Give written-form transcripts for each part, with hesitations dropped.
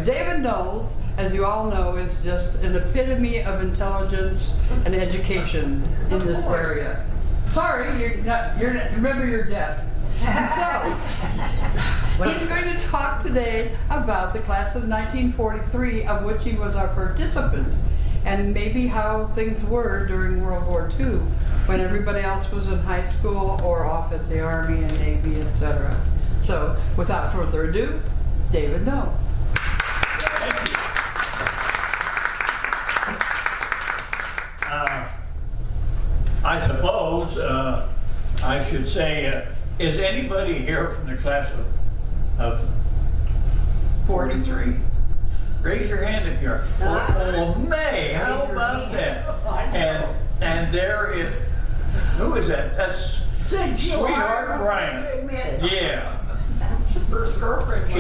David Knowles, as you all know, is just an epitome of intelligence and education in this area. Sorry, remember you're deaf. And so, he's going to talk today about the class of 1943, of which he was our participant, and maybe how things were during World War II, when everybody else was in high school or off at the Army and Navy, etc. So, without further ado, David Knowles. I suppose I should say, is anybody here from the class of 43? Raise your hand if you're. Oh, May, how about that? And there is, who is that? That's Sweetheart Bryant. Yeah. First girlfriend.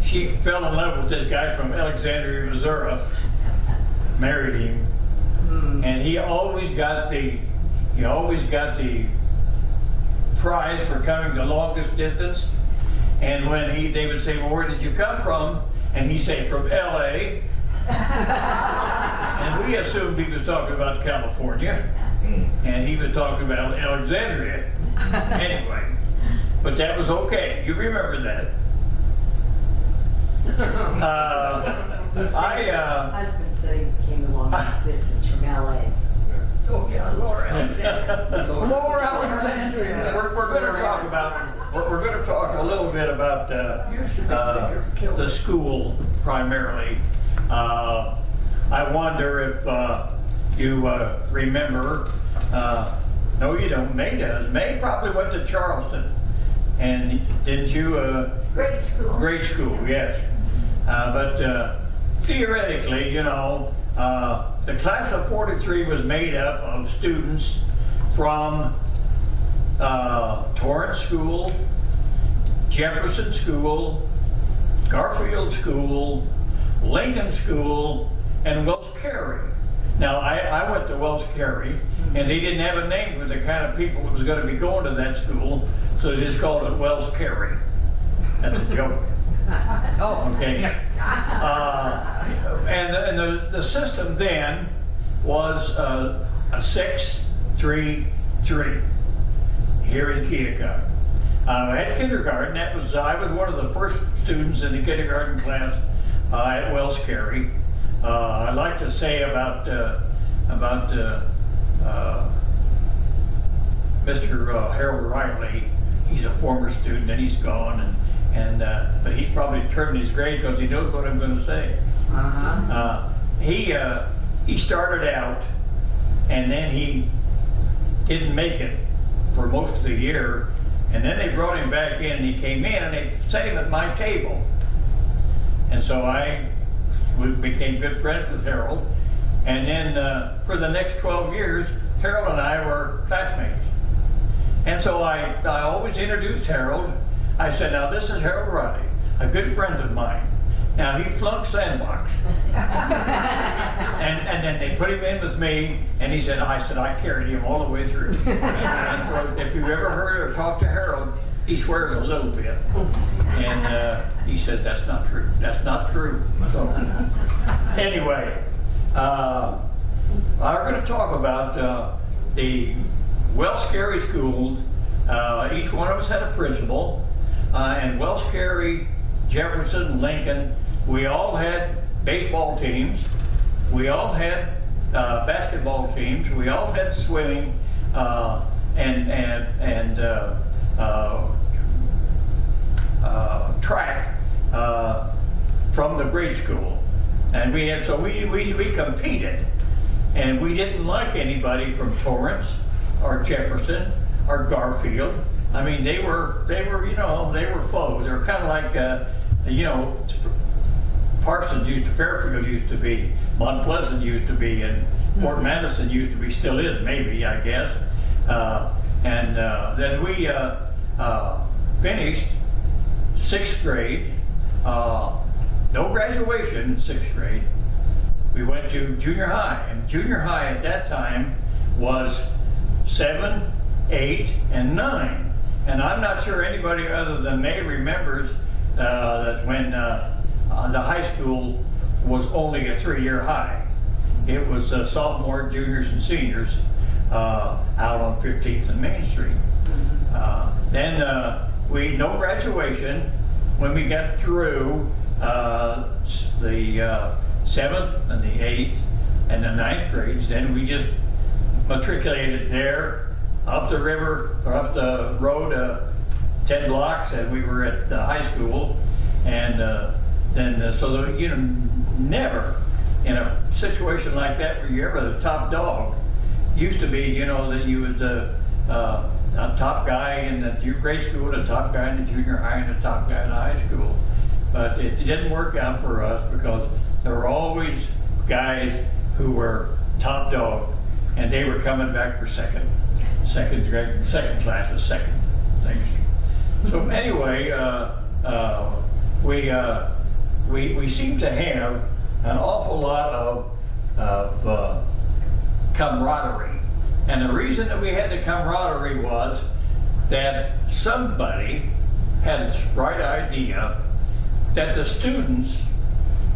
She fell in love with this guy from Alexandria, Missouri. Married him. And he always got the prize for coming the longest distance. And when they would say, well, where did you come from? And he'd say, from LA. And we assumed he was talking about California. And he was talking about Alexandria. Anyway, but that was okay. You remember that. Husband said he came a long distance from LA. Oh yeah, Laura Alexandria. Lower Alexandria. We're going to talk a little bit about the school primarily. I wonder if you remember. No, you don't. May does. May probably went to Charleston, and didn't you? Grade school. Grade school, yes. But theoretically, you know, the class of 43 was made up of students from Torrance School, Jefferson School, Garfield School, Lincoln School, and Wells Carey. Now, I went to Wells Carey, and they didn't have a name for the kind of people that was going to be going to that school, so they just called it Wells Carey. That's a joke. Oh, okay. And the system then was a 6-3-3 here in Keokuk. I had kindergarten. I was one of the first students in the kindergarten class at Wells Carey. I'd like to say about Mr. Harold Riley. He's a former student, and he's gone, but he's probably turning his grade because he knows what I'm going to say. He started out, and then he didn't make it for most of the year, and then they brought him back in, and he came in, and they set him at my table. And so we became good friends with Harold, and then for the next 12 years, Harold and I were classmates. And so I always introduced Harold. I said, now this is Harold Riley, a good friend of mine. Now he flunked sandbox. and then they put him in with me, and I said, I carried him all the way through. And if you've ever heard or talked to Harold, he swears a little bit. And he says, that's not true. That's not true. So, anyway, I'm going to talk about the Wells Carey schools. Each one of us had a principal. And Wells Carey, Jefferson, Lincoln, we all had baseball teams. We all had basketball teams. We all had swimming and track from the grade school. And we competed, and we didn't like anybody from Torrance or Jefferson or Garfield. I mean, they were foes. They were kind of like, Parsons Fairfield used to be, Mount Pleasant used to be, and Fort Madison used to be, still is maybe, I guess. Then we finished 6th grade, no graduation in 6th grade. We went to junior high, and junior high at that time was 7, 8, and 9. And I'm not sure anybody other than May remembers the that when the high school was only a 3-year high. It was sophomore, juniors, and seniors out on 15th and Main Street. Then no graduation. When we got through the 7th and the 8th and the 9th grades, then we just matriculated there, up the river, or up the road 10 blocks, and we were at the high school. And then, so that, you know, never in a situation like that where you're ever the top dog. Used to be, you know, that you would the top guy in the grade school, the top guy in the junior high, and the top guy in the high school. But it didn't work out for us because there were always guys who were top dog, and they were coming back for second classes, second things. So anyway, we seem to have an awful lot of camaraderie. And the reason that we had the camaraderie was that somebody had its right idea that the students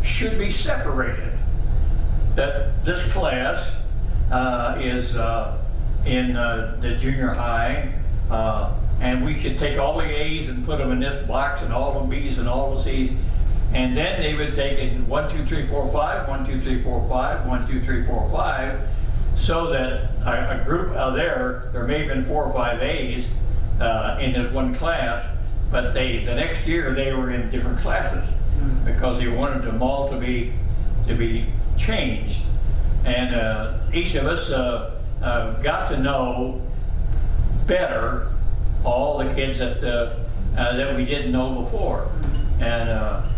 should be separated. That this class is in the junior high, and we should take all the A's and put them in this box, and all the B's and all the C's. And then they would take it 1, 2, 3, 4, 5, 1, 2, 3, 4, 5, 1, 2, 3, 4, 5, so that a group out there may have been 4 or 5 A's in this one class, but the next year they were in different classes because they wanted them all to be changed. And each of us got to know better all the kids that we didn't know before. And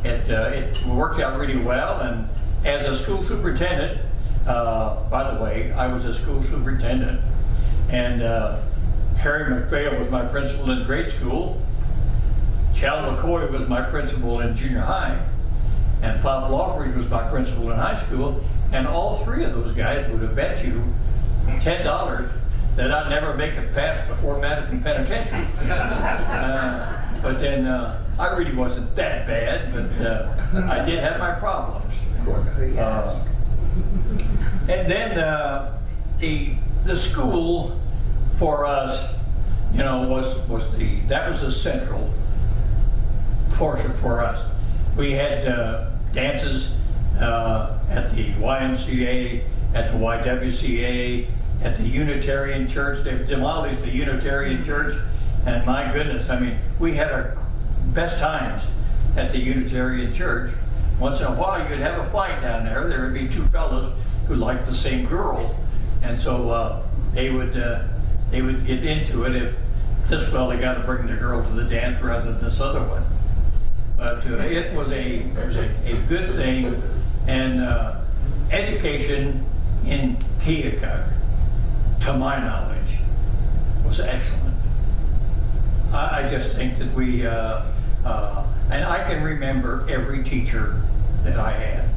it worked out really well. And as a school superintendent, by the way, I was a school superintendent, and Harry McPhail was my principal in grade school. Chal McCoy was my principal in junior high, and Pop Lawford was my principal in high school. And all three of those guys would have bet you $10 that I'd never make it past before Madison Penitentiary. But then I really wasn't that bad, but I did have my problems. And then the school for us, you know, was the central portion for us. We had dances at the YMCA, at the YWCA, at the Unitarian Church. They demolished the Unitarian Church, and my goodness, I mean, we had our best times at the Unitarian Church. Once in a while, you'd have a fight down there. There would be 2 fellas who liked the same girl, and so they would get into it if this fella got to bring the girl to the dance rather than this other one. But it was a good thing, and education in Keokuk, to my knowledge, was excellent. I just think that we, and I can remember every teacher that I had.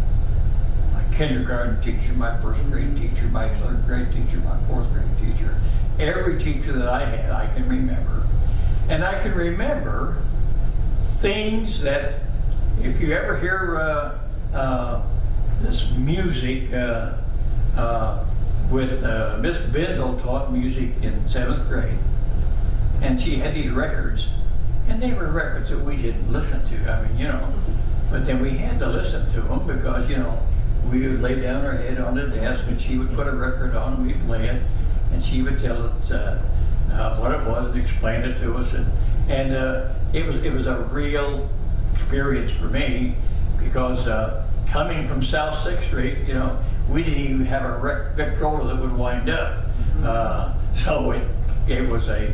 My kindergarten teacher, my first grade teacher, my third grade teacher, my fourth grade teacher. Every teacher that I had, I can remember. And I can remember things that, if you ever hear this music, with Miss Bindle taught music in 7th grade, and she had these records, and they were records that we didn't listen to. I mean, you know, but then we had to listen to them because, you know, we would lay down our head on the desk, and she would put a record on, and we'd play it, and she would tell us what it was and explain it to us, and it was a real experience for me because coming from South 6th Street, you know, we didn't even have a Victrola that would wind up. So it was a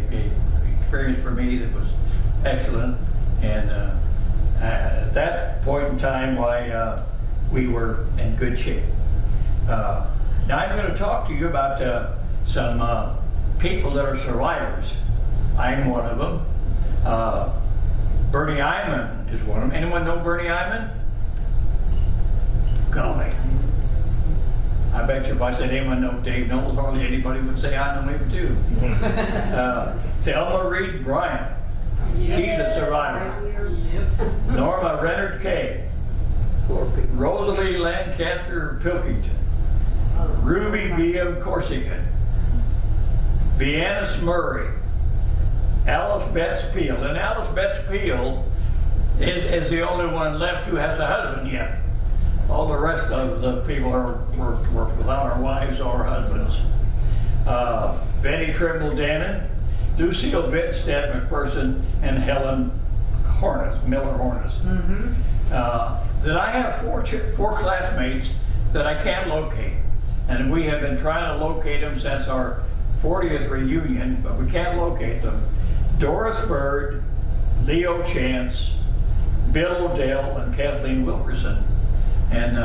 experience for me that was excellent. And at that point in time, we were in good shape. Now I'm going to talk to you about some people that are survivors. I'm one of them. Bernie Eyman is one of them. Anyone know Bernie Eyman? Golly. I bet you if I said anyone know Dave Knowles, hardly anybody would say I know him too. Thelma Reed Bryant. She's a survivor. Norma Renner Poor people. Rosalie Lancaster Pilkington, Ruby B.M. Corsican, Bianus Murray, Alice Betts Peel. And Alice Betts Peel is the only one left who has a husband yet. All the rest of the people were without our wives or husbands. Betty Trimble Dannon, Lucille Vittstead McPherson, and Helen Miller Hornis. Then I have four classmates that I can't locate. And we have been trying to locate them since our 40th reunion, but we can't locate them. Doris Bird, Leo Chance, Bill Odell, and Kathleen Wilkerson. And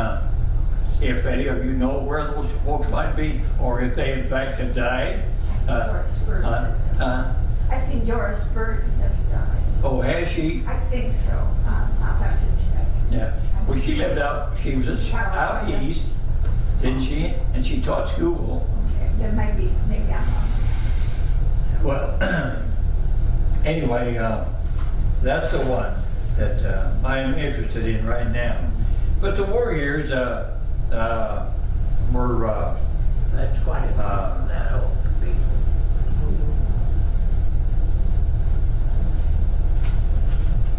if any of you know where those folks might be, or if they in fact have died. Doris Bird. I think Doris Bird has died. Oh, has she? I think so. I'll have to check. Yeah. Well, she lived out, she was out east, didn't she? And she taught school. Okay, then maybe I'm wrong. Well, anyway, that's the one that I am interested in right now. But the war years were That's quite a few for that old to be.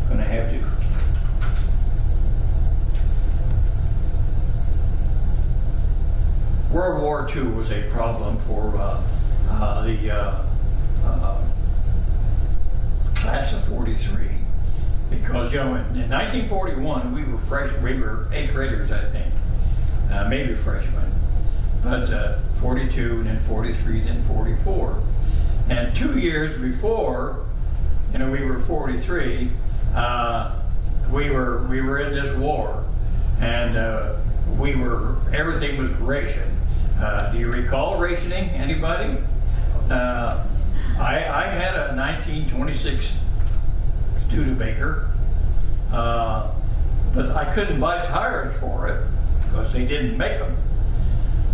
gonna have to. World War II was a problem for the class of 43 because, you know, in 1941 we were 8th graders, I think, maybe freshmen, but 42, and then 43, then 44. And 2 years before, you know, we were 43, we were in this war, and everything was rationed. Do you recall rationing? Anybody? I had a 1926 Studebaker, but I couldn't buy tires for it because they didn't make them.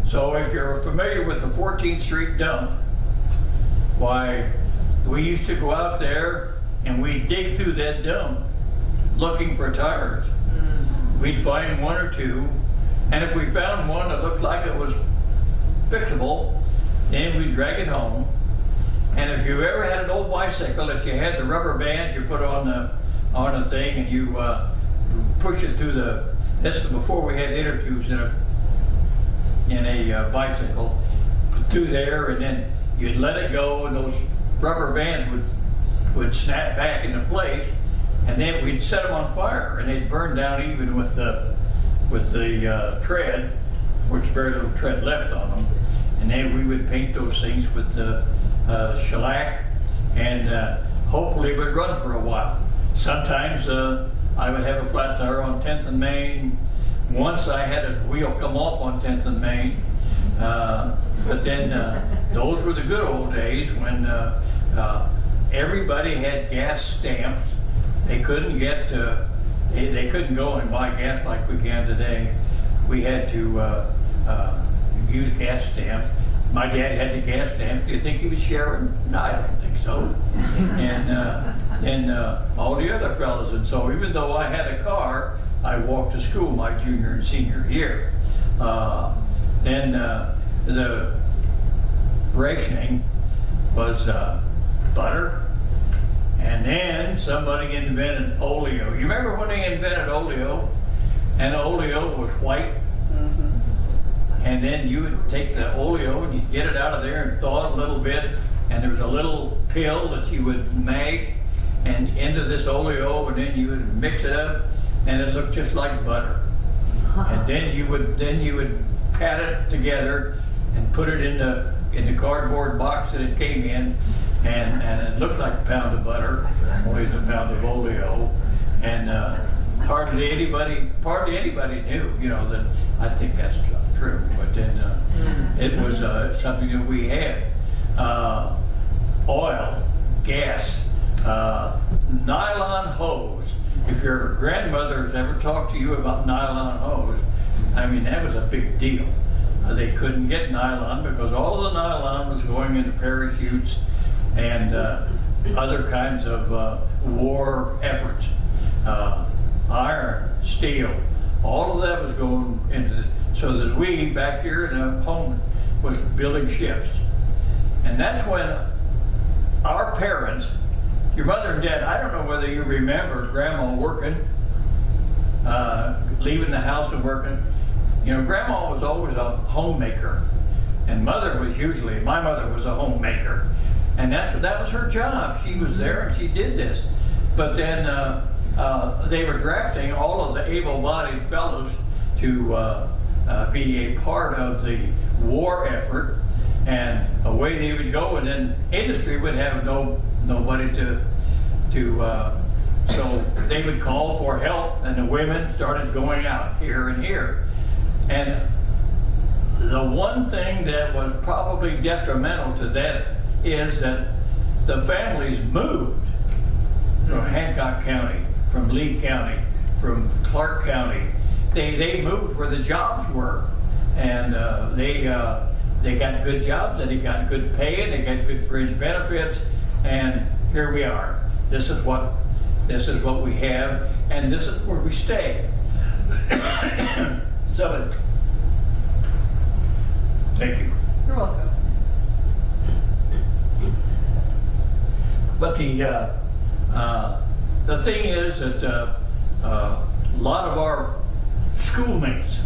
So if you're familiar with the 14th Street dump, why, we used to go out there and we'd dig through that dump looking for tires. We'd find one or two, and if we found one that looked like it was fixable, then we'd drag it home. And if you ever had an old bicycle that you had the rubber bands you put on the thing and you push it through this is before we had inner tubes in a bicycle, through there, and then you'd let it go and those rubber bands would snap back into place, and then we'd set them on fire and they'd burn down even with the tread, which very little tread left on them. And then we would paint those things with the shellac, and hopefully it would run for a while. Sometimes I would have a flat tire on 10th and Main. Once I had a wheel come off on 10th and Main, but then those were the good old days when everybody had gas stamps. They couldn't get they couldn't go and buy gas like we can today. We had to use gas stamps. My dad had the gas stamps. Do you think he was sharing? No, I don't think so. And then all the other fellas. And so even though I had a car, I walked to school my junior and senior year. Then the rationing was butter. And then somebody invented oleo. You remember when they invented oleo? And oleo was white. And then you would take the oleo and you'd get it out of there and thaw it a little bit, and there was a little pill that you would mash and into this oleo, and then you would mix it up, and it looked just like butter. And then you would pat it together and put it in the cardboard box that it came in, and it looked like a pound of butter, only it's a pound of oleo. And hardly anybody knew, you know, that. I think that's true, but then it was something that we had. Oil, gas, nylon hose. If your grandmother has ever talked to you about nylon hose, I mean, that was a big deal. They couldn't get nylon because all the nylon was going into parachutes and other kinds of war efforts. Iron, steel, all of that was going into the, so that we back here in the home was building ships. And that's when our parents, your mother and dad, I don't know whether you remember grandma working, leaving the house and working. You know, grandma was always a homemaker, and mother was usually, my mother was a homemaker. And that was her job. She was there and she did this. But then they were drafting all of the able-bodied fellows to be a part of the war effort, and away they would go, and then industry would have nobody to so they would call for help, and the women started going out here and here. And the one thing that was probably detrimental to that is that the families moved from Hancock County, from Lee County, from Clark County. They moved where the jobs were, and they got good jobs, and they got good pay, and they got good fringe benefits, and here we are. This is what we have, and this is where we stay. So, thank you. You're welcome. But the thing is that a lot of our schoolmates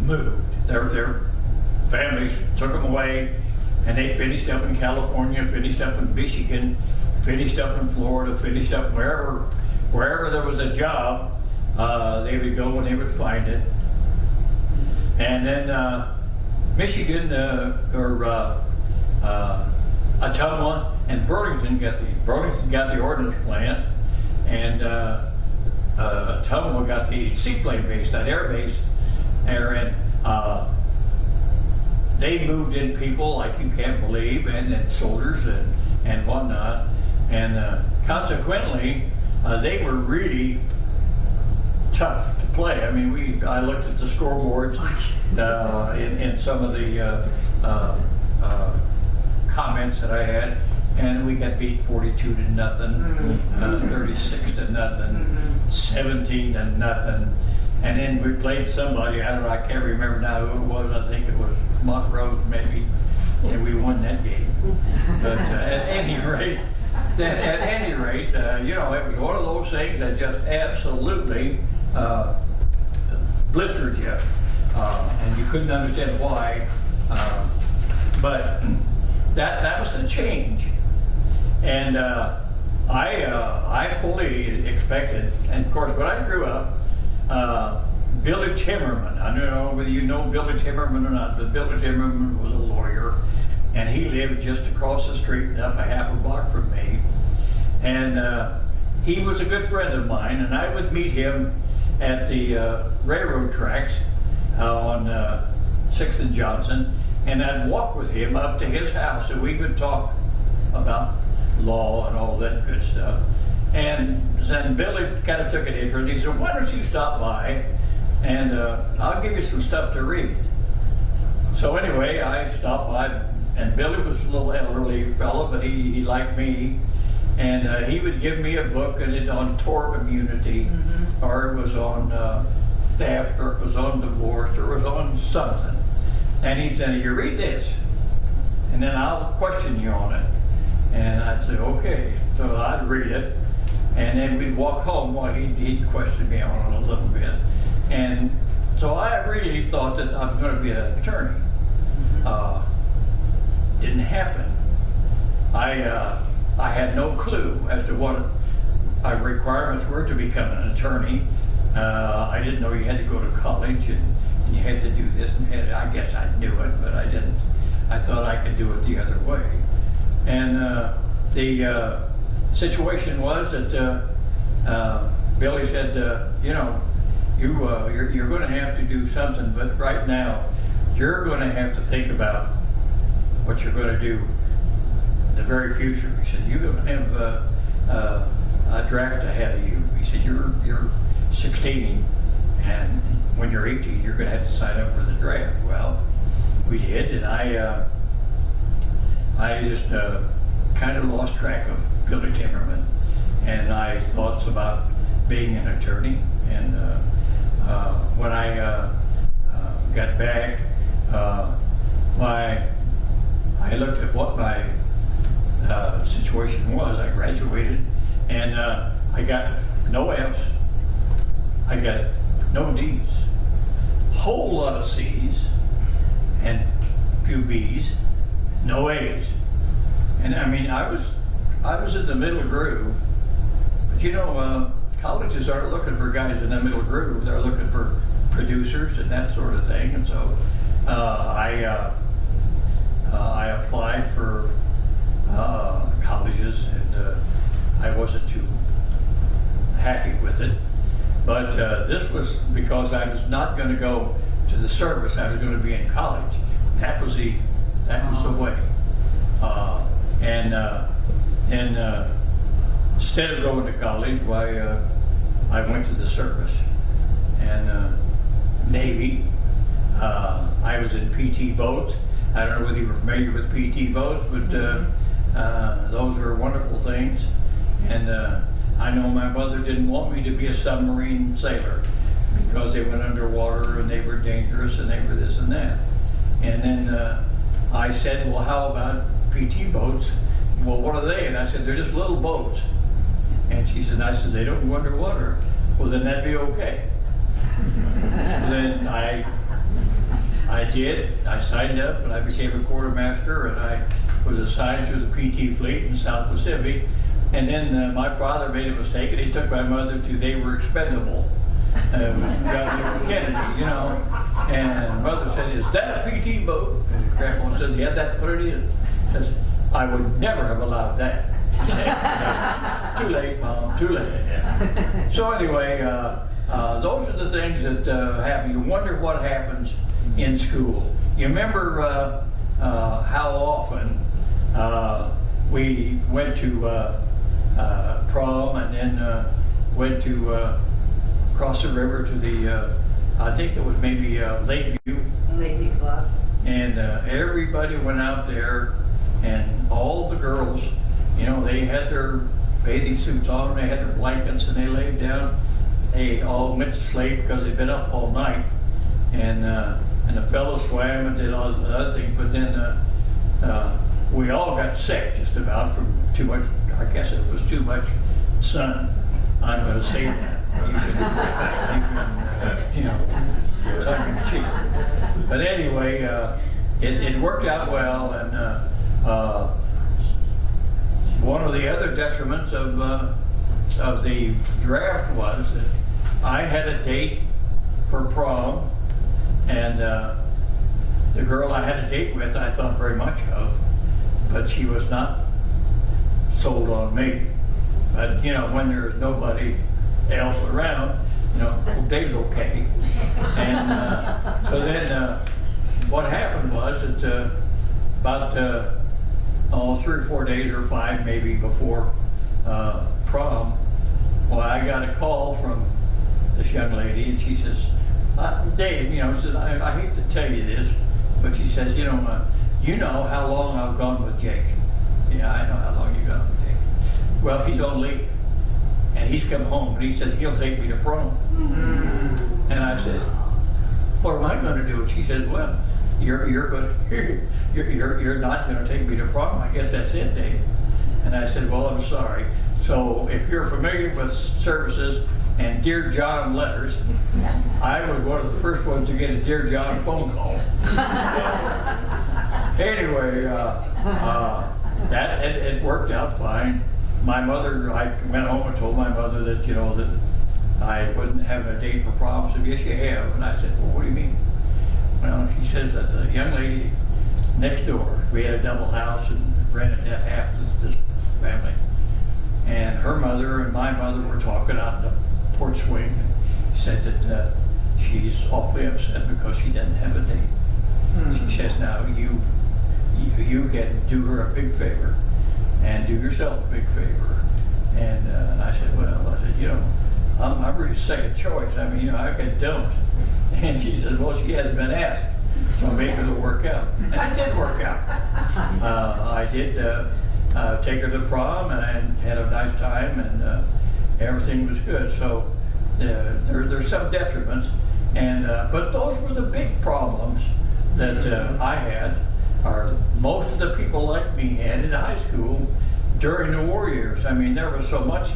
moved. Their families took them away, and they finished up in California, finished up in Michigan, finished up in Florida, finished up wherever there was a job. They would go and they would find it. And then Michigan Ottumwa and Burlington got the ordnance plant, and Ottumwa got the seaplane base, that air base there, and they moved in people like you can't believe, and soldiers and whatnot, and consequently they were really tough to play. I mean, I looked at the scoreboards in some of the comments that I had, and we got beat 42-0, 36-0, 17-0, and then we played somebody, I don't know, I can't remember now who it was. I think it was Montrose maybe, and we won that game. But at any rate, you know, it was one of those things that just absolutely blistered you, and you couldn't understand why. But that was the change, and I fully expected. And of course, when I grew up, Billy Timmerman, I don't know whether you know Billy Timmerman or not, but Billy Timmerman was a lawyer, and he lived just across the street, up a half a block from me, and he was a good friend of mine, and I would meet him at the railroad tracks on 6th and Johnson, and I'd walk with him up to his house, and we would talk about law and all that good stuff. And then Billy kind of took an interest. He said, "Why don't you stop by, and I'll give you some stuff to read." So anyway, I stopped by, and Billy was a little elderly fellow, but he liked me, and he would give me a book, and it on tort immunity, or it was on theft, or it was on divorce, or it was on something. And he said, "You read this, and then I'll question you on it." And I'd say, "Okay." So I'd read it, and then we'd walk home while he'd question me on it a little bit. And so I really thought that I'm going to be an attorney. Didn't happen. I had no clue as to what our requirements were to become an attorney. I didn't know you had to go to college and you had to do this and had. I guess I knew it, but I didn't. I thought I could do it the other way. And the situation was that Billy said, "You know, you're going to have to do something, but right now you're going to have to think about what you're going to do in the very future." He said, "You're going to have a draft ahead of you." He said, "You're 16, and when you're 18, you're going to have to sign up for the draft." Well, we did, and I just kind of lost track of Billy Timmerman and my thoughts about being an attorney. And when I got back, I looked at what my situation was. I graduated, and I got no F's. I got no D's, whole lot of C's, and few B's, no A's. And I mean, I was in the middle groove. But you know, colleges aren't looking for guys in the middle groove. They're looking for producers and that sort of thing. And so I applied for colleges, and I wasn't too happy with it. But this was because I was not going to go to the service. I was going to be in college. That was the way. And instead of going to college, why I went to the service and Navy. I was in PT boats. I don't know whether you were familiar with PT boats, but those were wonderful things. And I know my mother didn't want me to be a submarine sailor because they went underwater and they were dangerous and they were this and that. And then I said, well, how about PT boats? Well, what are they? And I said, they're just little boats. And she said, they don't go underwater. Well, then that'd be okay. So then I did. I signed up and I became a quartermaster, and I was assigned to the PT fleet in South Pacific. And then my father made a mistake, and he took my mother to They Were Expendable with John F. Kennedy, you know. And mother said, is that a PT boat? And Grandpa said, yeah, that's what it is. Says, I would never have allowed that. Too late, Mom, too late. So anyway, those are the things that happen. You wonder what happens in school. You remember how often we went to prom and then went to cross the river to the, I think it was maybe Lakeview. Lakeview Club. And everybody went out there, and all the girls, you know, they had their bathing suits on, they had their blankets, and they laid down. They all went to sleep because they'd been up all night. And the fellows swam and did all the other things, but then we all got sick just about from too much, I guess it was too much sun. I'm going to say that. You know, tongue in cheek. But anyway, it worked out well, and one of the other detriments of the draft was that I had a date for prom, and the girl I had a date with I thought very much of, but she was not sold on me. But you know, when there's nobody else around, you know, Dave's okay. And so then what happened was that about 3 or 4 days or 5 maybe before prom, well, I got a call from this young lady, and she says, Dave, you know, she says, I hate to tell you this, but she says, you know how long I've gone with Jake. Yeah, I know how long you've gone with Jake. Well, he's on leave, and he's come home, and he says he'll take me to prom. Mm-hmm. And I said, what am I going to do? And she says, well, you're not going to take me to prom. I guess that's it, Dave. And I said, well, I'm sorry. So if you're familiar with services and Dear John letters, I was one of the first ones to get a Dear John phone call. Anyway, it worked out fine. My mother, I went home and told my mother that, you know, that I wasn't having a date for prom. She said, yes, you have. And I said, well, what do you mean? Well, she says that the young lady next door, we had a double house and rented that half to this family. And her mother and my mother were talking out in the porch swing, and said that she's awfully upset because she didn't have a date. Mm-hmm. She says, now you can do her a big favor and do yourself a big favor. And I said, well, you know, I'm really second choice. I mean, you know, I could don't. And she said, well, she hasn't been asked, so maybe it'll work out. And it did work out. I did take her to prom, and I had a nice time, everything was good. So there's some detriments, and but those were the big problems that I had, or most of the people like me had in high school during the war years. I mean, there was so much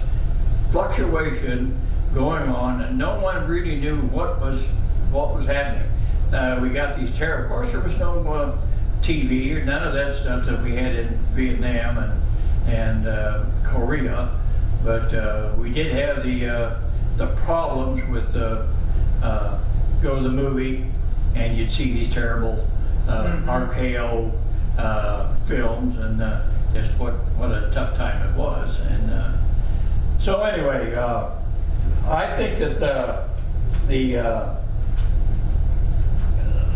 fluctuation going on, and no one really knew what was happening. We got these terror. Of course, there was no TV or none of that stuff that we had in Vietnam and Korea, but we did have the problems with go to the movie and you'd see these terrible RKO films, and just what a tough time it was. And so anyway, I think that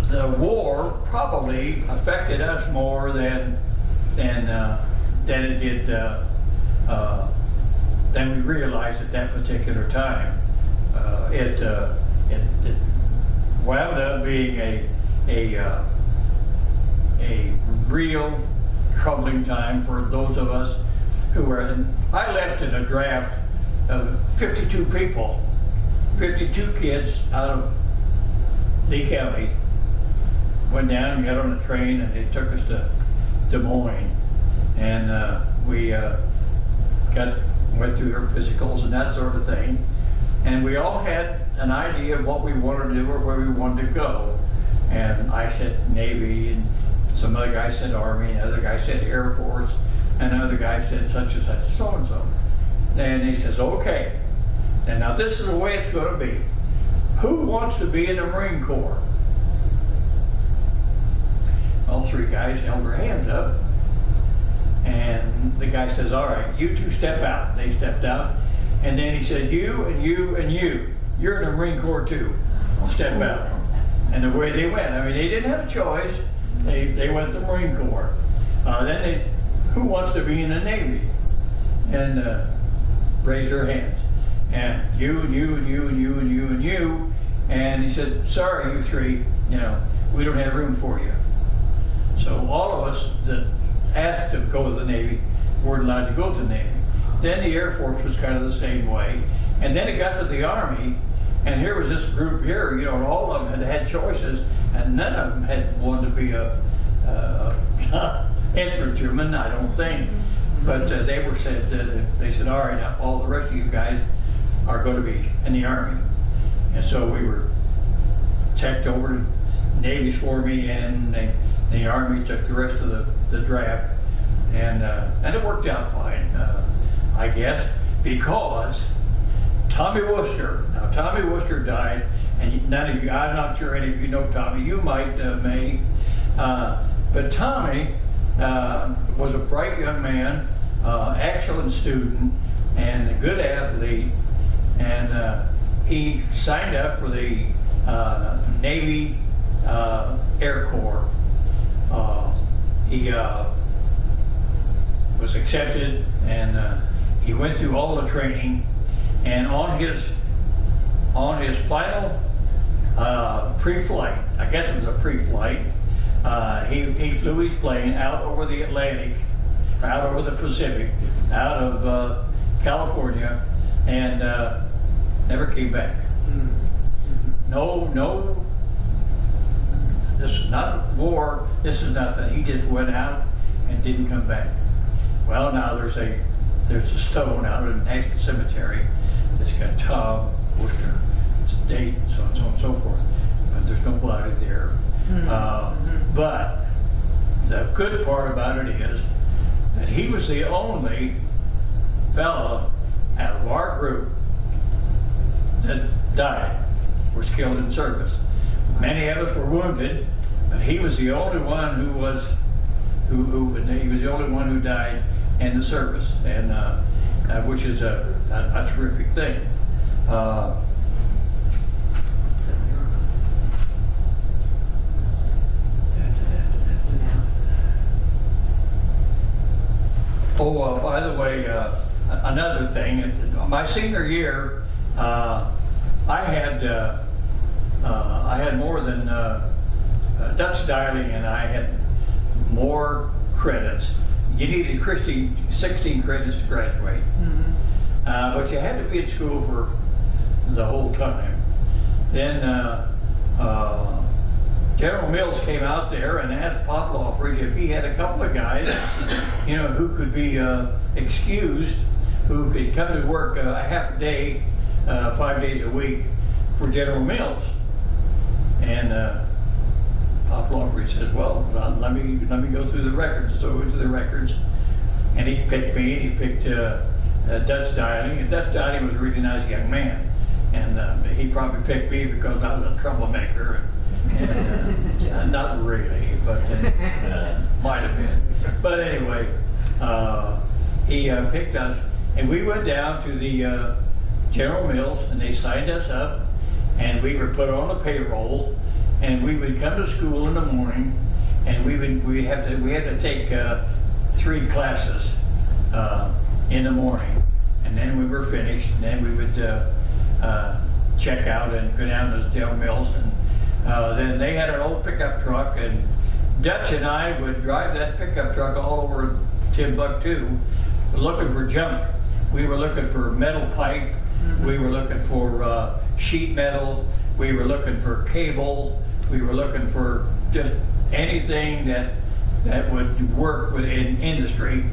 the war probably affected us more than it did than we realized at that particular time. It wound up being a real troubling time for those of us who were. And I left in a draft of 52 people, 52 kids out of Lee County. Went down and got on a train, and they took us to Des Moines, and we went through their physicals and that sort of thing, and we all had an idea of what we wanted to do or where we wanted to go. And I said Navy, and some other guy said Army, and another guy said Air Force, and another guy said such and such, so and so. And he says, okay, and now this is the way it's going to be. Who wants to be in the Marine Corps? All three guys held their hands up, and the guy says, all right, you two step out. They stepped out, and then he says, you and you and you're in the Marine Corps too. Step out. And the way they went, I mean, they didn't have a choice. They went to the Marine Corps. Then who wants to be in the Navy? And raised their hands. And you and you and you and you and you and you. And he said, sorry, you three, we don't have room for you. So all of us that asked to go to the Navy weren't allowed to go to the Navy. Then the Air Force was kind of the same way. And then it got to the Army, and here was this group here, and all of them had choices, and none of them had wanted to be a infantryman, I don't think. But they said, all right, now all the rest of you guys are going to be in the Army. And so we were checked over. Navy swore me in. The Army took the rest of the draft, and it worked out fine, I guess, because Tommy Worcester. Now Tommy Worcester died, and none of you, I'm not sure any of you know Tommy. You might, May, but Tommy was a bright young man, excellent student, and a good athlete, and he signed up for the Navy Air Corps. He was accepted, and he went through all the training, and on his final pre-flight, I guess it was a pre-flight, he flew his plane out over the Atlantic, out over the Pacific, out of California, and never came back. No, this is not war, this is nothing. He just went out and didn't come back. Well, now there's a stone out in the National Cemetery that's got Tom Worcester. It's a date, so on and so forth. But there's no body there. But the good part about it is that he was the only fellow out of our group that died, was killed in service. Many of us were wounded, but he was the only one he was the only one who died in the service, and which is a terrific thing. By the way, another thing, my senior year, I had more than Dutch dialing, and I had more credits. You needed 16 credits to graduate. But you had to be in school for the whole time. Then General Mills came out there and asked Pop Lawfridge if he had a couple of guys, you know, who could be excused, who could come to work a half a day, 5 days a week for General Mills. And Pop Lawfridge said, well, let me go through the records. So I went to the records, and he picked me, and he picked Dutch Dialing. And Dutch Dialing was a really nice young man, and he probably picked me because I was a troublemaker. And, not really, but might have been. But anyway, he picked us, and we went down to the General Mills, and they signed us up, and we were put on a payroll, and we would come to school in the morning, and we had to take 3 classes in the morning, and then we were finished, and then we would check out and go down to the General Mills, and then they had an old pickup truck, and Dutch and I would drive that pickup truck all over Timbuktu looking for junk. We were looking for metal pipe, we were looking for sheet metal, we were looking for cable, we were looking for just anything that would work within industry.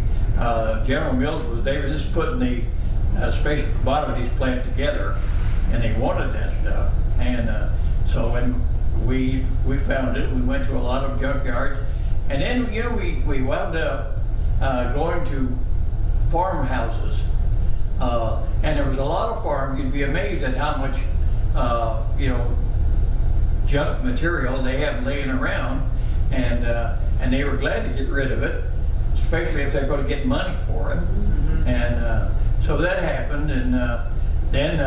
General Mills they were just putting the special commodities plant together, and they wanted that stuff. And so when we found it, we went to a lot of junkyards, and then, you know, we wound up going to farmhouses, and there was a lot of farms. You'd be amazed at how much you know, junk material they have laying around, and they were glad to get rid of it, especially if they're going to get money for it. And so that happened, and then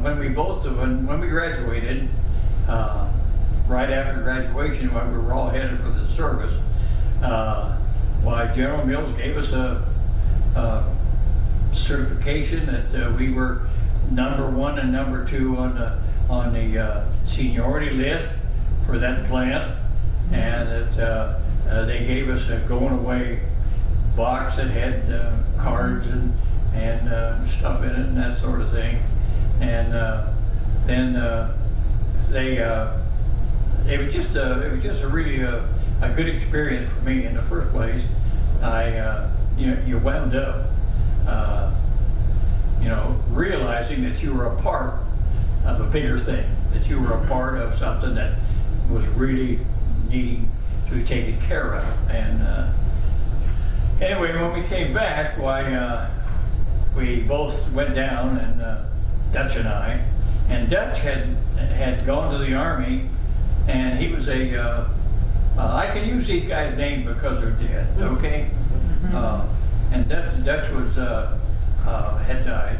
when we graduated, right after graduation, when we were all headed for the service, why General Mills gave us a certification that we were number 1 and number 2 on the seniority list for that plant, and that they gave us a going away box that had cards and stuff in it and that sort of thing. And then it was just a really a good experience for me in the first place. You wound up realizing that you were a part of a bigger thing, that you were a part of something that was really needing to be taken care of. And anyway, when we came back, we both went down, and Dutch and I, and Dutch had gone to the Army, and he was I can use these guys' names because they're dead, okay? And Dutch was had died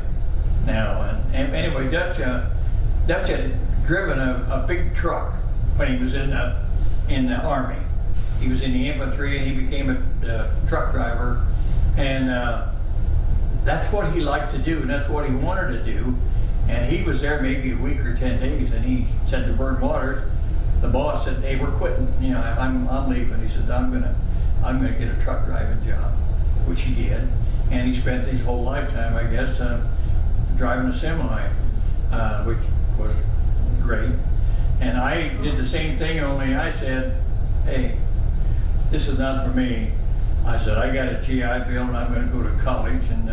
now, and anyway, Dutch had driven a big truck when he was in the Army. He was in the infantry, and he became a truck driver, and that's what he liked to do, and that's what he wanted to do. And he was there maybe a week or 10 days, and he said to Vern Waters, the boss said, "Hey, we're quitting. I'm leaving." He said, "I'm gonna get a truck driving job," which he did, and he spent his whole lifetime, I guess, driving a semi, which was great. And I did the same thing, only I said, "Hey, this is not for me." I said, "I got a GI Bill, and I'm going to go to college, and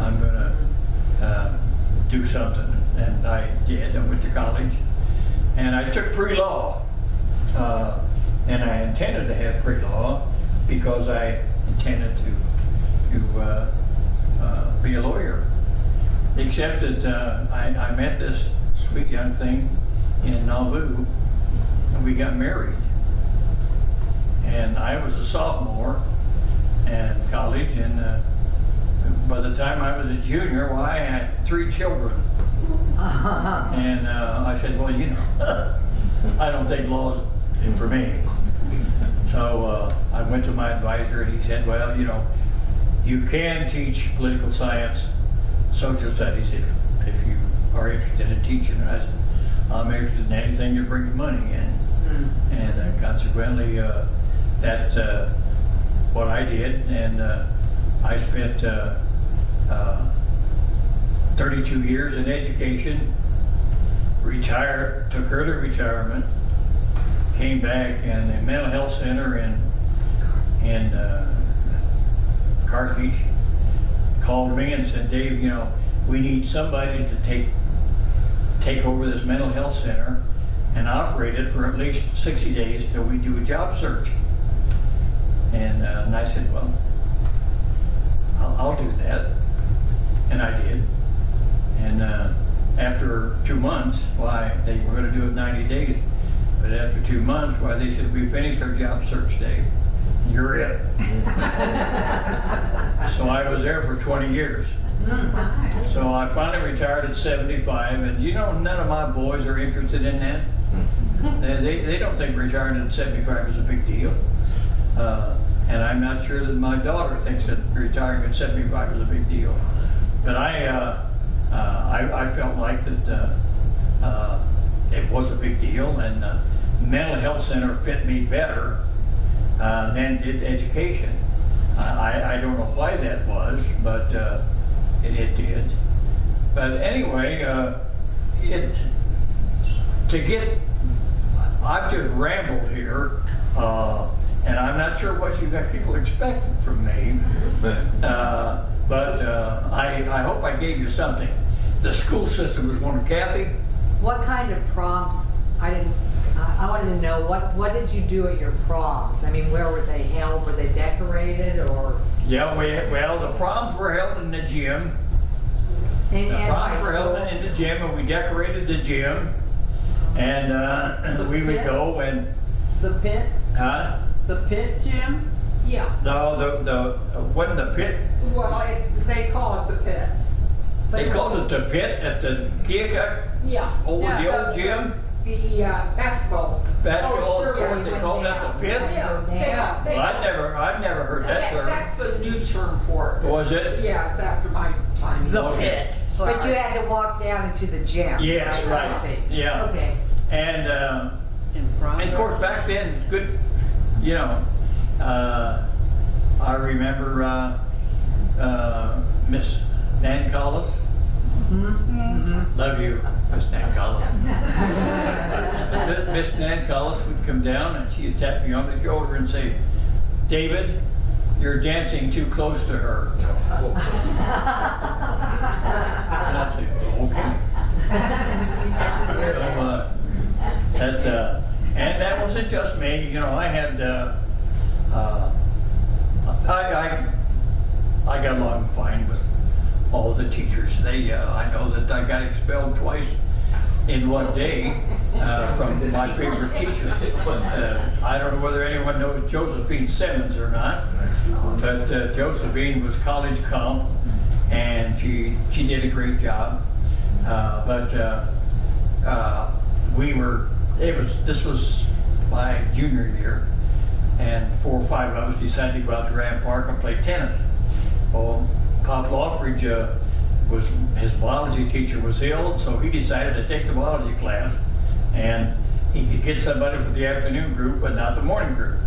I'm going to do something." And I did. I went to college, and I took pre-law, and I intended to have pre-law because I intended to be a lawyer. Except that I met this sweet young thing in Nauvoo, and we got married. And I was a sophomore in college, and by the time I was a junior, I had 3 children. And I said, "Well, I don't think law's for me." So I went to my advisor, and he said, "Well, you can teach political science, social studies if you are interested in teaching." And I said, "I'm interested in anything that brings money in." And consequently, that's what I did, and I spent 32 years in education, retired, took early retirement, came back in the mental health center in Carthage, called me and said, Dave, you know, we need somebody to take over this mental health center and operate it for at least 60 days till we do a job search. And I said, well, I'll do that. And I did. And after 2 months, why, they were going to do it 90 days. But after 2 months, why, they said, we finished our job search, Dave. You're it. So I was there for 20 years. So I finally retired at 75, and you know, none of my boys are interested in that. They don't think retiring at 75 is a big deal. And I'm not sure that my daughter thinks that retiring at 75 is a big deal. But I felt like that it was a big deal, and the mental health center fit me better than did education. I don't know why that was, but it did. But anyway, I've just rambled here, and I'm not sure what you got people expected from me, but I hope I gave you something. The school system was one of Kathy. What kind of proms? I wanted to know, what did you do at your proms? I mean, where were they held? Were they decorated or? Yeah, well, the proms were held in the gym. In The high proms were held school? in the gym, and we decorated the gym. And we would go and, The pit, the pit, Jim? Yeah, no, wasn't the pit, well, they call it the pit. they called it the pit at the Keokuk, Yeah. the old The- gym. The basketball. Basketball Oh, sure, court, yes. they called that the pit? Yeah, Well, I've never heard that term. That's a new term for it. Was it? Yeah, it's after my time. The Okay. pit. But Sorry. you had to walk down into the gym. Yes, I right, see. yeah. Okay. And In front. and of course, back then, good, you know, I remember Miss Nan Collis. Love you, Miss Nan Collis. Miss Nan Collis would come down and she'd tap me on the shoulder and say, David, you're dancing too close to her. And I'd say, okay. And that wasn't just me, you know, I had, I got along fine with all the teachers. I know that I got expelled twice in one day from my favorite teacher. I don't know whether anyone knows Josephine Simmons or not, but Josephine was college comp, and she did a great job. This was my junior year, and 4 or 5 of us decided to go out to Rand Park and play tennis. Well, Pop Lawfridge, his biology teacher was ill, so he decided to take the biology class, and he could get somebody for the afternoon group, but not the morning group.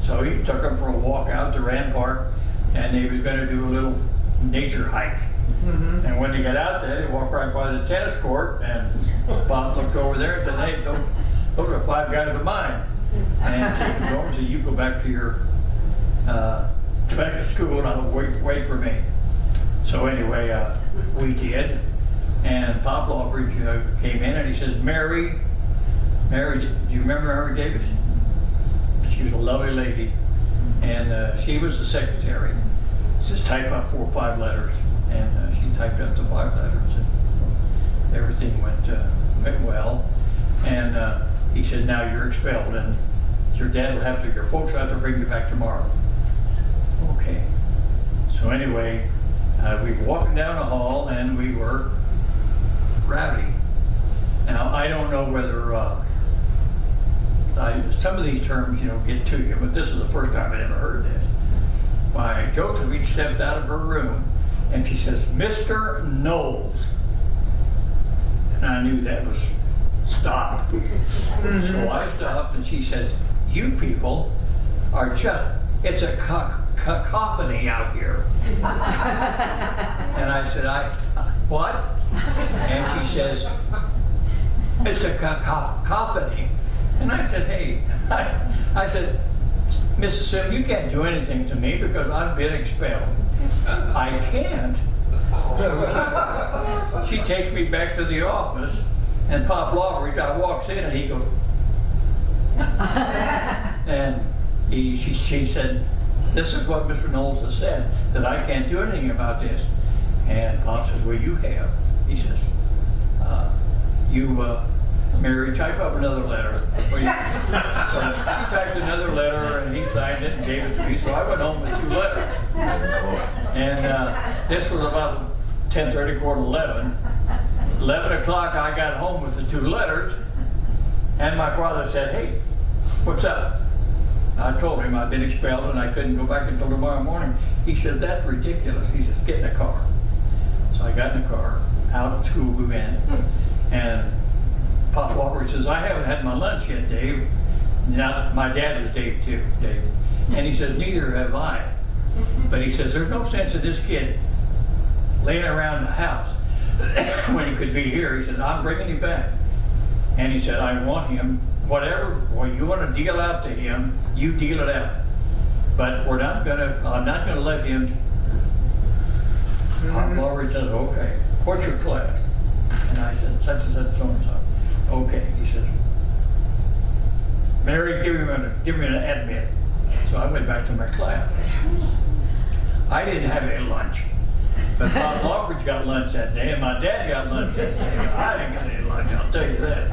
So he took them for a walk out to Rand Park, and they was going to do a little nature hike. And when they got out there, they walked right by the tennis court, and Bob looked over there and said, hey, those are 5 guys of mine. And he came over and said, you go back to your back to school, and I'll wait for me. So anyway, we did, and Pop Lawbridge came in and he says, Mary, do you remember Mary Davis? She was a lovely lady, and she was the secretary. Just type up 4 or 5 letters, and she typed up the 5 letters, and everything went well. And he said, now you're expelled, and your folks will have to bring you back tomorrow. Okay. So anyway, we were walking down the hall, and we were rowdy. Now, I don't know whether some of these terms, get to you, but this is the first time I'd ever heard this. Why, Josephine stepped out of her room, and she says, Mr. Knowles. And I knew that was stop. So I stopped, and she says, you people are it's a cacophony out here. And I said, what? And she says, it's a cacophony. And I said, hey, I said, Mrs. Sim, you can't do anything to me because I've been expelled. I can't. She takes me back to the office, and Pop Loveridge walks in, and he goes, and she said, this is what Mr. Knowles has said, that I can't do anything about this. And Pop says, well, you have. He says, Mary, type up another letter. Well, she typed another letter, and he signed it and gave it to me, so I went home with 2 letters. And this was about 10:30, quarter to 11. 11 o'clock, I got home with the 2 letters, and my father said, hey, what's up? I told him I'd been expelled and I couldn't go back until tomorrow morning. He said, that's ridiculous. He says, get in the car. So I got in the car, out of school we went, and Pop Walker says, I haven't had my lunch yet, Dave. Now, my dad was Dave too, Dave. And he says, neither have I. But he says, there's no sense in this kid laying around the house when he could be here. He said, I'm bringing him back. And he said, I want him, whatever you want to deal out to him, you deal it out. But I'm not gonna let him. Pop Walker says, okay, what's your class? And I said, such and such, so and so. Okay, he says, Mary, give me an admit. So I went back to my class. I didn't have any lunch, but Bob Lawford's got lunch that day, and my dad got lunch that day. I didn't get any lunch, I'll tell you that.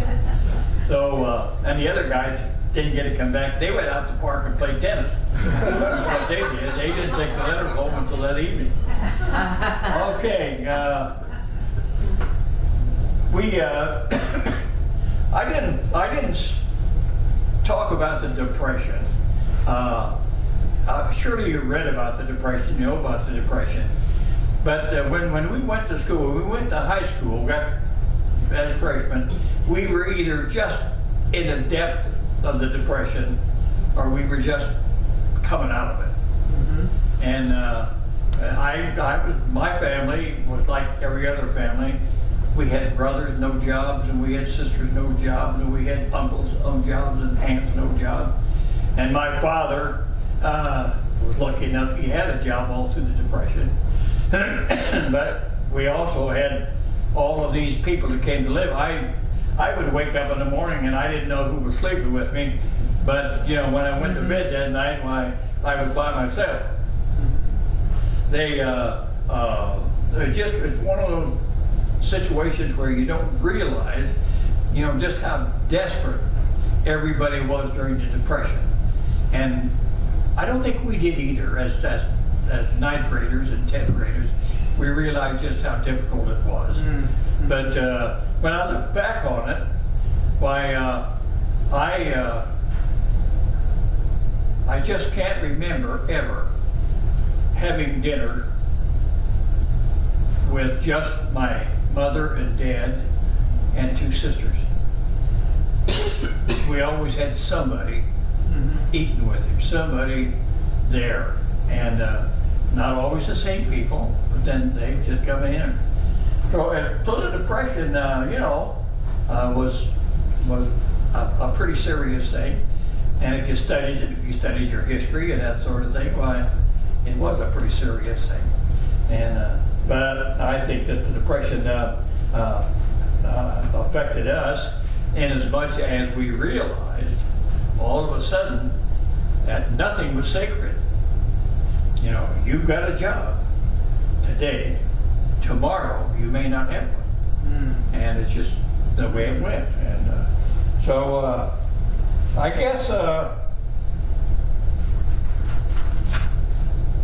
So, and the other guys didn't get to come back. They went out to the park and played tennis. What they did, they didn't take the letters home until that evening. Okay, I didn't talk about the Depression. Surely you read about the Depression, you know about the Depression. But when we went to school, we went to high school, as freshmen, we were either just in the depth of the Depression or we were just coming out of it. Mm-hmm. And my family was like every other family. We had brothers, no jobs, and we had sisters, no jobs, and we had uncles, no jobs, and aunts, no job. And my father was lucky enough, he had a job all through the Depression. But we also had all of these people that came to live. I would wake up in the morning and I didn't know who was sleeping with me. But, you know, when I went to bed that night, I was by myself. It's one of those situations where you don't realize, you know, just how desperate everybody was during the Depression. And I don't think we did either as 9th graders and 10th graders. We realized just how difficult it was. Mm-hmm. But when I look back on it, why, I just can't remember ever having dinner with just my mother and dad and 2 sisters. We always had somebody eating with him, somebody there, and not always the same people, but then they just come in. So the Depression, was a pretty serious thing, and if you studied your history and that sort of thing, why, it was a pretty serious thing. And but I think that the Depression affected us in as much as we realized all of a sudden that nothing was sacred. You know, you've got a job today, tomorrow you may not have one. And it's just the way it went. And so I guess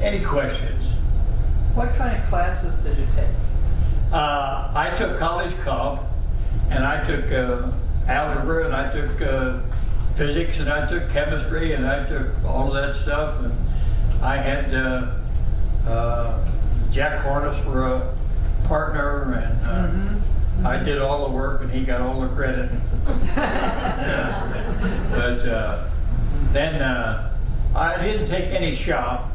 any questions? What kind of classes did you take? I took college comp, and I took algebra, and I took physics, and I took chemistry, and I took all of that stuff. And I had Jack Hornis for a partner, and I did all the work, and he got all the credit. But then I didn't take any shop,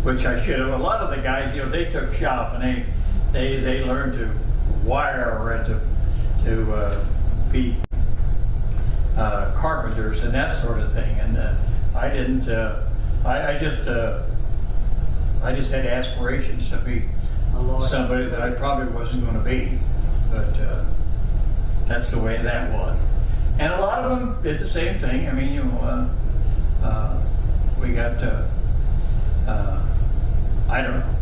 which I should have. A lot of the guys, you know, they took shop, and they learned to wire and to be carpenters and that sort of thing. And I didn't. I just had aspirations to be A lawyer. somebody that I probably wasn't going to be, but that's the way that was. And a lot of them did the same thing. I mean, you know, we got, I don't know,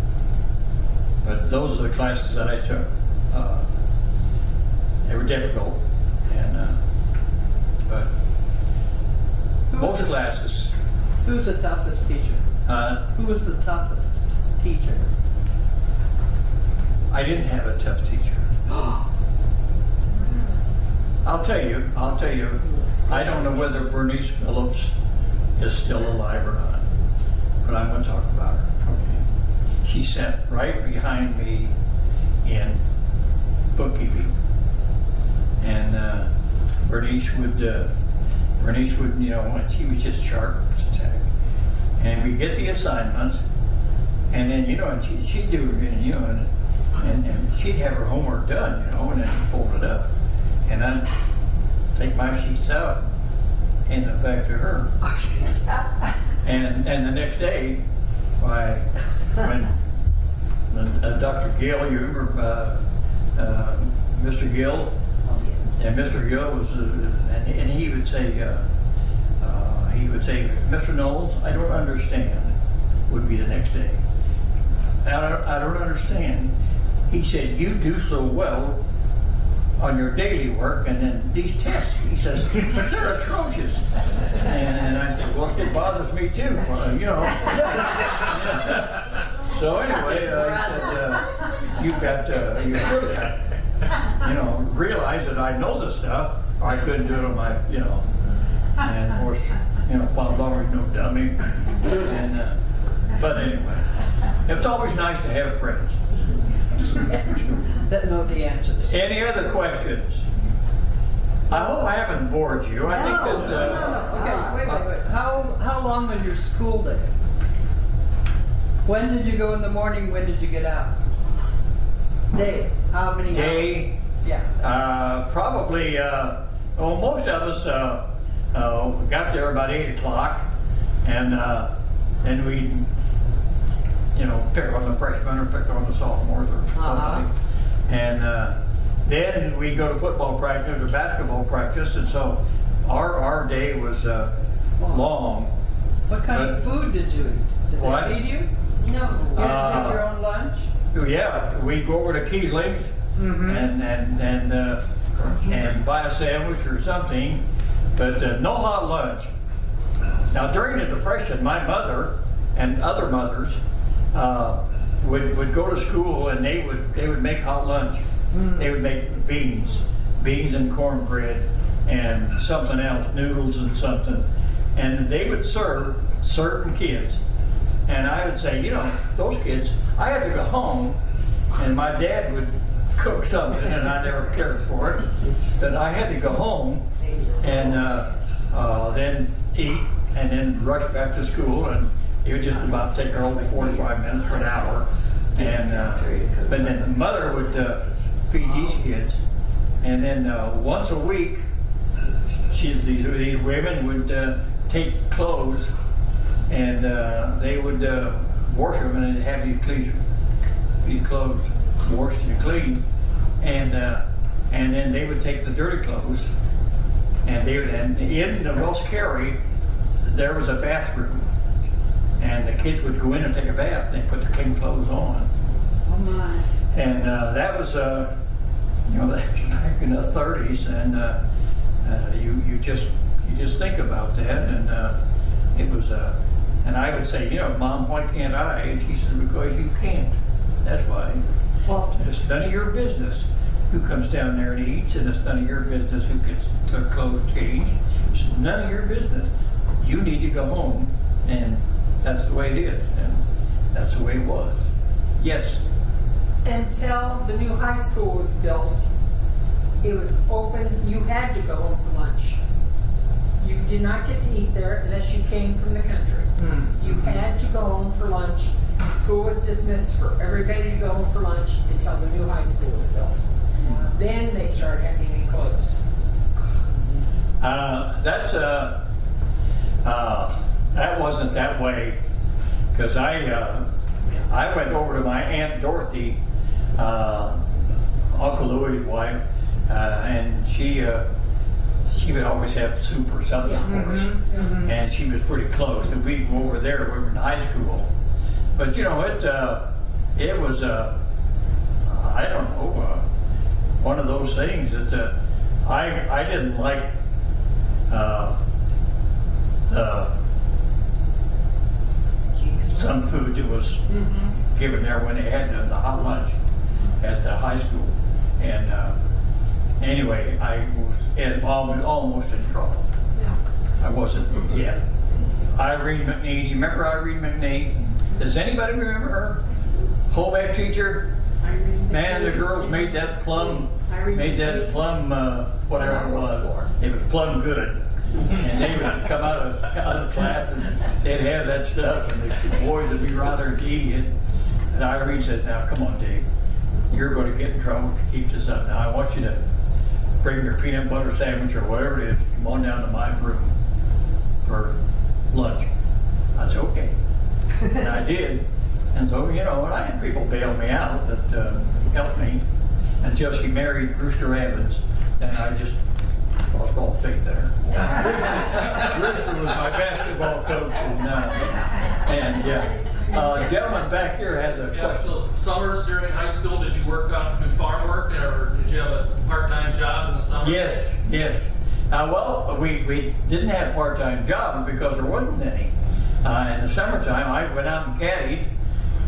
but those are the classes that I took. They were difficult, and but most classes. Who's the toughest teacher? Who was the toughest teacher? I didn't have a tough teacher. I'll tell you, I don't know whether Bernice Phillips is still alive or not, but I'm going to talk about her. Okay. She sat right behind me in bookkeeping, and Bernice would, you know, she was just sharp as a tack, and we get the assignments, and then, you know, and she'd do it, you know, and she'd have her homework done, you know, and then fold it up. And I'd take my sheets out, hand it back to her. and the next day, when Dr. Gill, you remember Mr. Gill? And Mr. Gill was, and he would say, Mr. Knowles, I don't understand, would be the next day. I don't understand. He said, you do so well on your daily work, and then these tests, he says, they're atrocious. And I said, well, it bothers me too, you know. So anyway, I said, you've got to, you know, realize that I know this stuff, or I couldn't do it on my, you know. And of course, you know, Bob Lowery's no dummy. And, but anyway, it's always nice to have friends. That know the answers. Any other questions? I hope I haven't bored you. I think that. No. Okay, wait. How long was your school day? When did you go in the morning? When did you get out? Day. How many Day. hours? Yeah. Probably. Well, most of us got there about 8 o'clock, and then we, you know, pick on the freshmen or pick on the sophomores or something. And then we go to football practice or basketball practice, and so our day was long. What kind of food did you eat? Did What? they feed you? No. You had to take your own lunch? Yeah, we'd go over to Kiesling's and buy a sandwich or something, but no hot lunch. Now during the Depression, my mother and other mothers would go to school, and they would make hot lunch. They would make beans and cornbread and something else, noodles and something, and they would serve certain kids. And I would say, you know, those kids, I had to go home, and my dad would cook something, and I never cared for it, but I had to go home and then eat, and then rush back to school, and it would just about take her over 45 minutes or an hour. And but then mother would feed these kids, and then once a week, these women would take clothes, and they would wash them, and they'd have these clothes washed and clean, and then they would take the dirty clothes, and in the Wells Carey, there was a bathroom. And the kids would go in and take a bath, and they put their clean clothes on. Oh my. And that was, you know, that was back in the 30s, and you just think about that, and it was, and I would say, you know, Mom, why can't I? And she said, because you can't. That's why. Well, it's none of your business who comes down there and eats, and it's none of your business who gets their clothes changed. It's none of your business. You need to go home, and that's the way it is, and that's the way it was. Yes. Until the new high school was built, it was open. You had to go home for lunch. You did not get to eat there unless you came from the country. You had to go home for lunch. School was dismissed for everybody to go home for lunch until the new high school was built. then they start having it closed. That wasn't that way, because I went over to my Aunt Dorothy, Uncle Louie's wife, and she would always have soup or something for us, and she was pretty close. And we'd go over there. We were in high school, but you know it was I don't know, one of those things that I didn't like some food that was given there when they had the hot lunch at the high school. And anyway, I was almost in trouble. Yeah. I wasn't yet. Irene McNee, do you remember Irene McNee? Does anybody remember her? Home ec teacher? Man, the girls made that plum, whatever it was. It was plum good. And they would come out of class and they'd have that stuff, and the boys would be rather eating it. And Irene said, now come on, Dave, you're going to get in trouble to keep this up. Now I want you to bring your peanut butter sandwich or whatever it is, come on down to my room for lunch. I said, okay. And I did. And so, you know, and I had people bail me out that helped me until she married Brewster Evans. And I just lost all faith in her. Brewster was my basketball coach. And yeah. Gentleman back here has a Yeah, question. so summers during high school, did you work on do farm work, or did you have a part-time job in the summer? Yes, yes. Well, we didn't have part-time jobs because there wasn't any. In the summertime, I went out and caddied,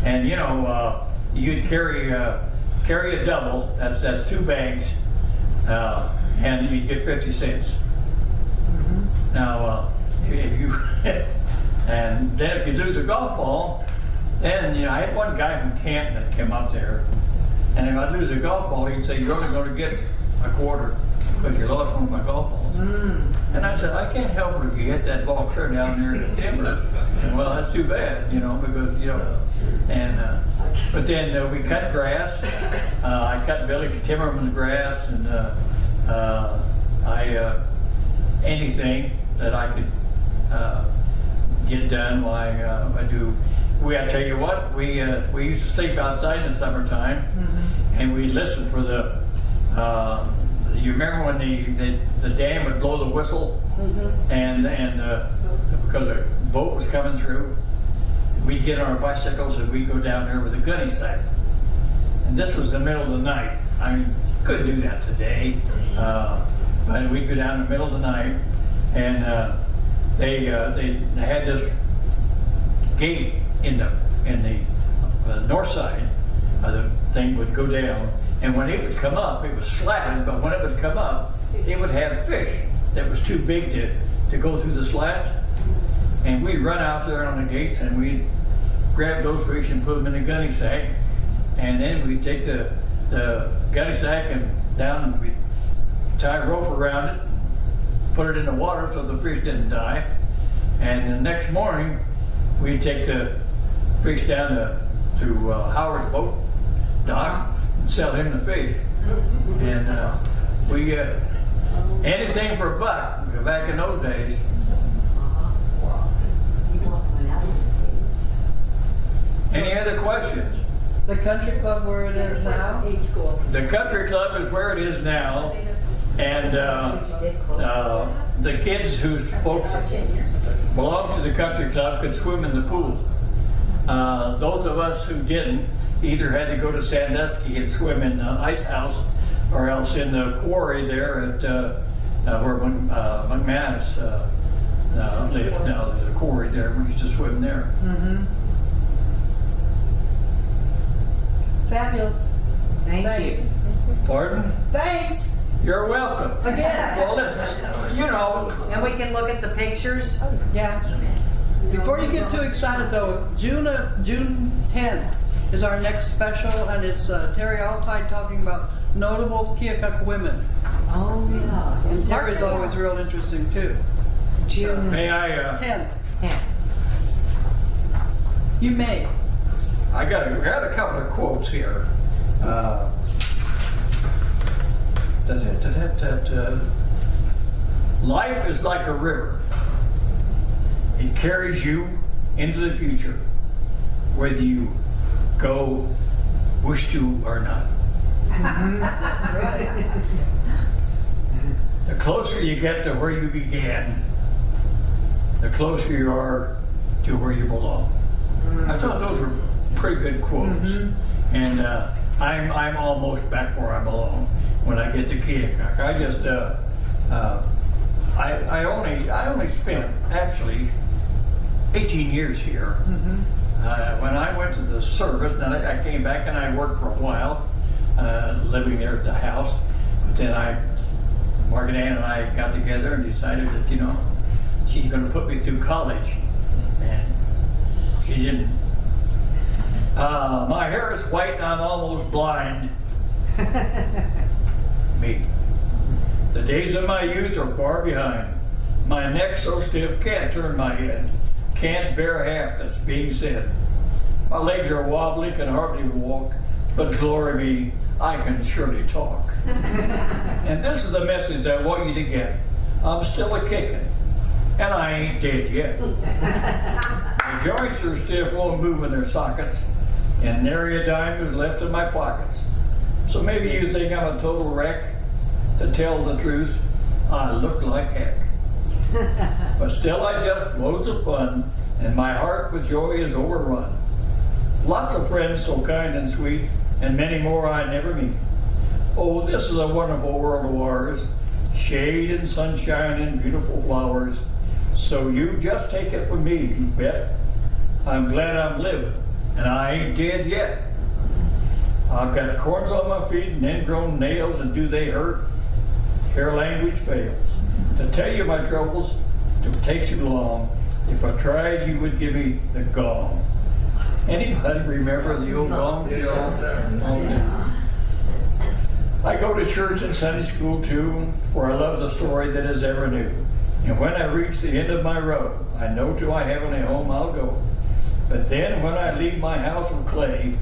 and you know, you'd carry a double. That's 2 bags, and you'd get 50 cents. Now, if you and then if you lose a golf ball, then you know I had one guy from Canton that came up there, and if I lose a golf ball, he'd say, "You're only going to get a quarter because you lost one of my golf balls." And I said, "I can't help it if you hit that ball clear down there in the timber." And well, that's too bad, you know, because you know. And but then we cut grass. I cut Billy Timmerman's grass, and anything that I could get done. I do. I tell you what, we used to sleep outside in the summertime, and we'd listen for the. You remember when the dam would blow the whistle, and because a boat was coming through, we'd get on our bicycles and we'd go down there with a gunny sack. And this was the middle of the night. I mean, couldn't do that today, but we'd go down in the middle of the night, and they had this gate in the north side of the thing would go down, and when it would come up, it was slatted, but when it would come up, it would have fish that was too big to go through the slats, and we'd run out there on the gates and we'd grab those fish and put them in the gunny sack, and then we'd take the gunny sack and down and we'd tie a rope around it, put it in the water so the fish didn't die, and the next morning we'd take the fish down to Howard's boat dock and sell him the fish. And we anything for a buck back in those days. Any other questions? The country club where it is now? Aid school. The country club is where it is now, and the kids whose folks About 10 years ago. belonged to the country club could swim in the pool. Those of us who didn't either had to go to Sandusky and swim in the ice house, or else in the quarry there at where McManus lives now. There's a quarry there. We used to swim there. Fabulous. Thank Thanks. Pardon? Thanks. You're welcome. Again. Well, listen, you know. you. And we can look at the pictures? Yeah. Before you get too excited though, June 10th is our next special, and it's Terry Altai talking about notable Keokuk women. Oh, yeah. And Terry's always real interesting too. June May I? 10th. 10th. You may. I got a couple of quotes here. life is like a river. It carries you into the future, whether you go wish to or not. That's right. The closer you get to where you began, the closer you are to where you belong. I thought those were pretty good quotes, and I'm almost back where I belong when I get to Keokuk. I just I only spent actually 18 years here. When I went to the service, then I came back and I worked for a while, living there at the house. But then Margaret Ann and I got together and decided that, you know, she's going to put me through college. And she didn't. My hair is white and I'm almost blind. Me. The days of my youth are far behind. My neck so stiff, can't turn my head. Can't bear half that's being said. My legs are wobbly, can hardly walk, but glory me, I can surely talk. And this is the message I want you to get. I'm still a kicking, and I ain't dead yet. The joints are stiff, won't move in their sockets, and nary a dime is left in my pockets. So maybe you think I'm a total wreck. To tell the truth, I look like heck. But still I just loads of fun, and my heart with joy is overrun. Lots of friends so kind and sweet, and many more I never meet. Oh, this is a wonderful world of ours, shade and sunshine and beautiful flowers. So you just take it from me, you bet. I'm glad I'm living, and I ain't dead yet. I've got corns on my feet and ingrown nails, and do they hurt? Here language fails. To tell you my troubles, it takes too long. If I tried, you would give me the gong. Anybody remember the old gong show? I go to church and Sunday school too, for I love the story that is ever new. And when I reach the end of my road, I know to my heavenly home I'll go. But then when I leave my house of clay,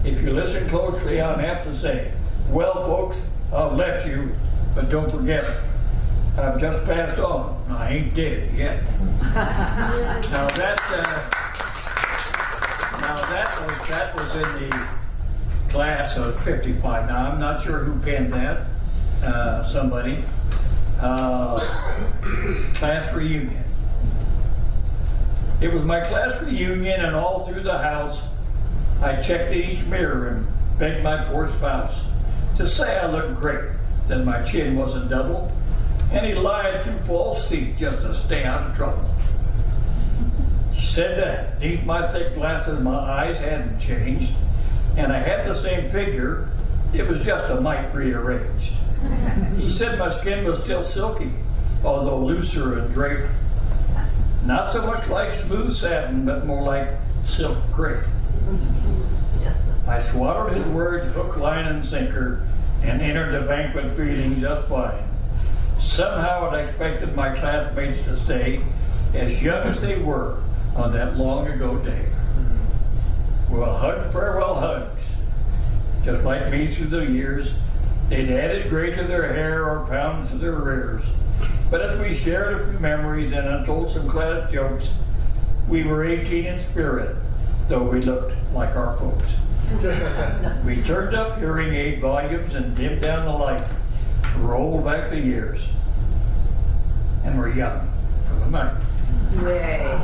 if you listen closely, I'll have to say, well, folks, I've left you, but don't forget it. I've just passed on. I ain't dead yet. Now that was in the class of 55. Now I'm not sure who penned that. Somebody. Class reunion. It was my class reunion, and all through the house, I checked each mirror and begged my poor spouse to say I looked great, that my chin wasn't double, and he lied through false teeth just to stay out of trouble. She said that beneath my thick glasses my eyes hadn't changed, and I had the same figure, it was just a mite rearranged. He said my skin was still silky, although looser and draped. Not so much like smooth satin, but more like silk crepe. I swallowed his words hook, line, and sinker, and entered the banquet feeling just fine. Somehow I expected my classmates to stay as young as they were on that long ago day. Well, hug farewell hugs. Just like me through the years, they'd added gray to their hair or pounds to their rears. But as we shared a few memories and untold some class jokes, we were 18 in spirit, though we looked like our folks. We turned up hearing aid volumes and dimmed down the light, rolled back the years, and we're young for the night. Yay.